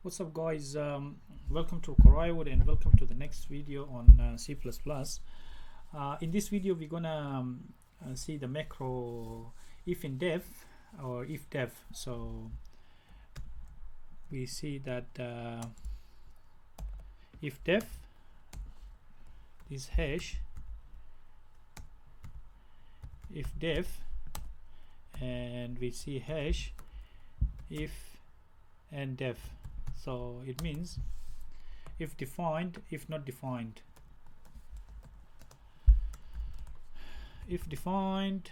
What's up, guys? Welcome to Coriowood and welcome to the next video on C++. In this video we're gonna see the macro if in def or if def. So we see that if def is hash if def, and we see hash if and def. So it means if defined, if not defined. If defined,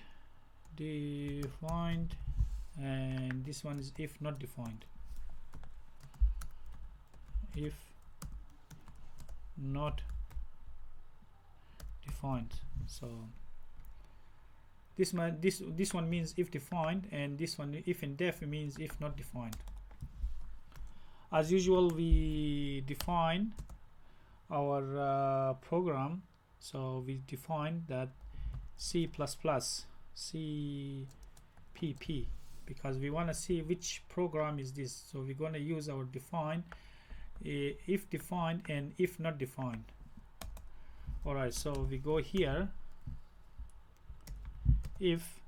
and this one is if not defined. If not defined. So this one means if defined, and this one if in def means if not defined. As usual, we define our program. So we define that CPP because we want to see which program is this. So we're going to use our define if defined and if not defined. Alright, so we go here, if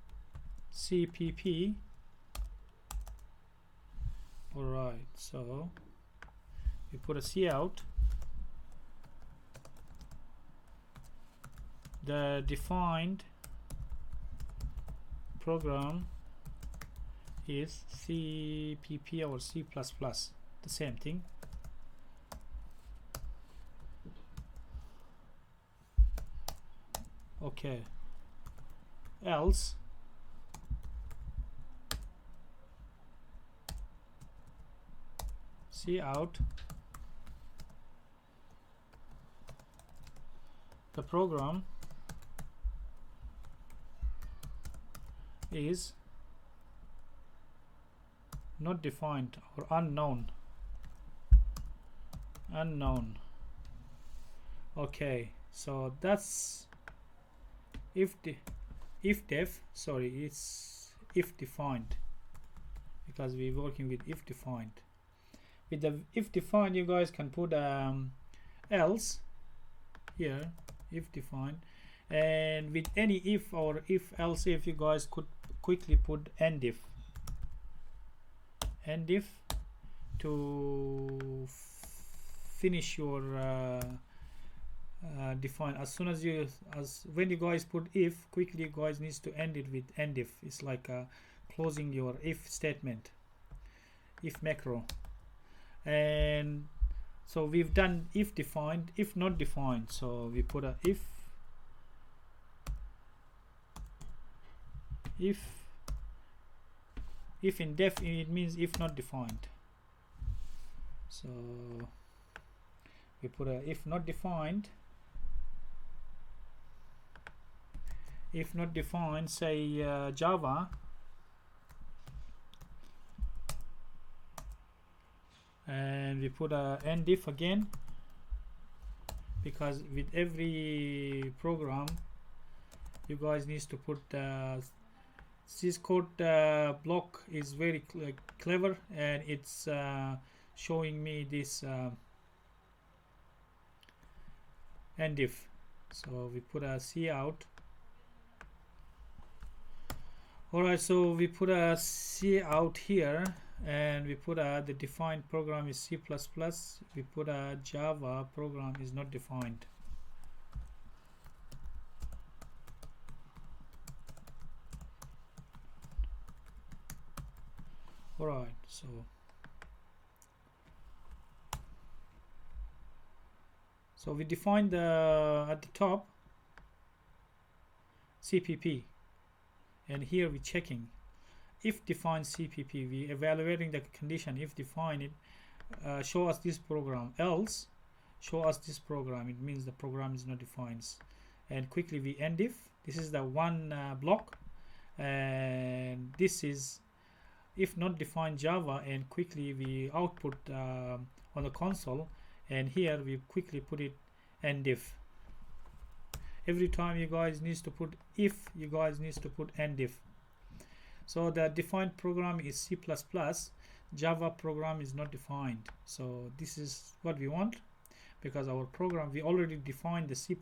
CPP. Alright, so we put a C out. The defined program is CPP or C++, the same thing. Okay, else C out the program is not defined or unknown. Okay, so that's if def, sorry, it's if defined because we're working with if defined. With the if defined, you guys can put else here, if defined, and with any if or if else if, you guys could quickly put end if to finish your define. As soon as when you guys put if, quickly you guys needs to end it with end if. It's like closing your if statement, if macro. And so we've done if defined, if not defined. So we put a if in def, it means if not defined. So we put a if not defined. If not defined, say Java, and we put a end if again, because with every program you guys needs to put this code block is very clever, and it's showing me this end if. So we put a C out. Alright, so we put a C out here, and we put the defined program is C++. We put a Java program is not defined. Alright, so we defined at the top CPP, and here we're checking if defined CPP. We evaluating the condition. If define it, show us this program, else show us this program. It means the program is not defined. And quickly we end if. This is the one block, and this is if not defined Java, and quickly we output on the console, and here we quickly put it end if. Every time you guys needs to put if, you guys needs to put end if. So the defined program is C++. Java program is not defined. So this is what we want, because our program, we already defined the C++,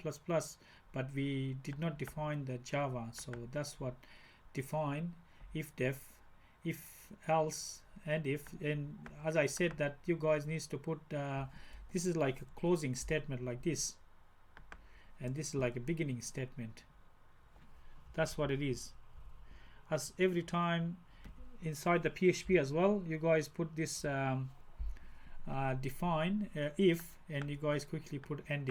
but we did not define the Java. So that's what define if def, if else, and if. And as I said, that you guys needs to put this is like a closing statement like this, and this is like a beginning statement. That's what it is. As every time inside the PHP as well, you guys put this define if, and you guys quickly put end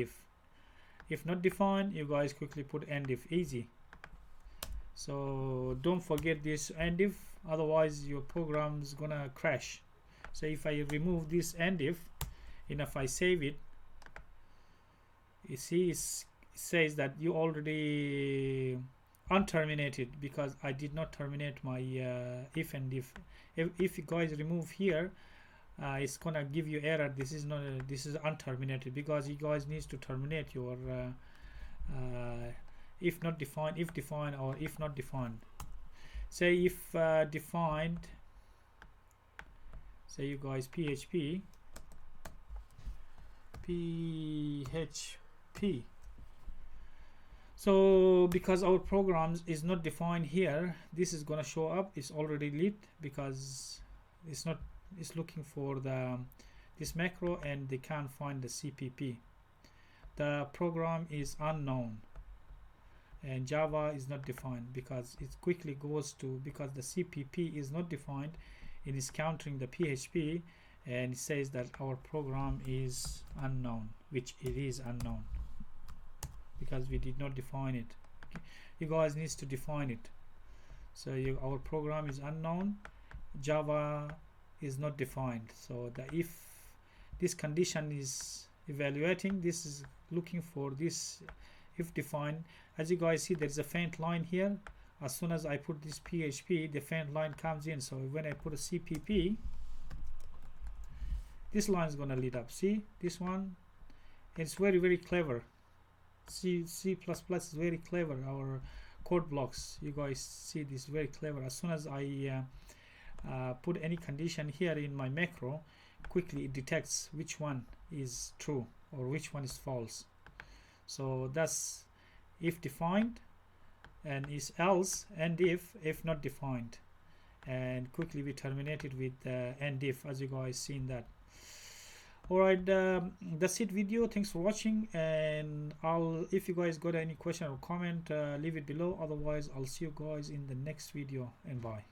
if not defined, you guys quickly put end if. Easy. So don't forget this end if, otherwise your program's gonna crash. So if I remove this end if, and if I save it, you see it says that you already unterminated, because I did not terminate my if and if you guys remove here, it's gonna give you error. This is not this is unterminated, because you guys needs to terminate your if not defined, if defined, or if not defined. Say if defined, say you guys PHP. So because our programs is not defined here, this is gonna show up. It's already lit, because it's not, it's looking for the this macro, and they can't find the CPP. The program is unknown, and Java is not defined, because it quickly goes to, because the CPP is not defined, it is countering the PHP, and it says that our program is unknown, which it is unknown, because we did not define it. Okay. You guys needs to define it. So our program is unknown, Java is not defined. So the if this condition is evaluating, this is looking for this if defined. As you guys see, there's a faint line here. As soon as I put this PHP, the faint line comes in. So when I put a CPP, this line is gonna lead up. See this one? It's very, very clever. C++ is very clever. Our code blocks, you guys see this, very clever. As soon as I put any condition here in my macro, quickly it detects which one is true or which one is false. So that's if defined, and is else, and if not defined, and quickly we terminate it with end if, as you guys seen that. Alright, that's it video. Thanks for watching, and if you guys got any question or comment, leave it below. Otherwise, I'll see you guys in the next video, and bye.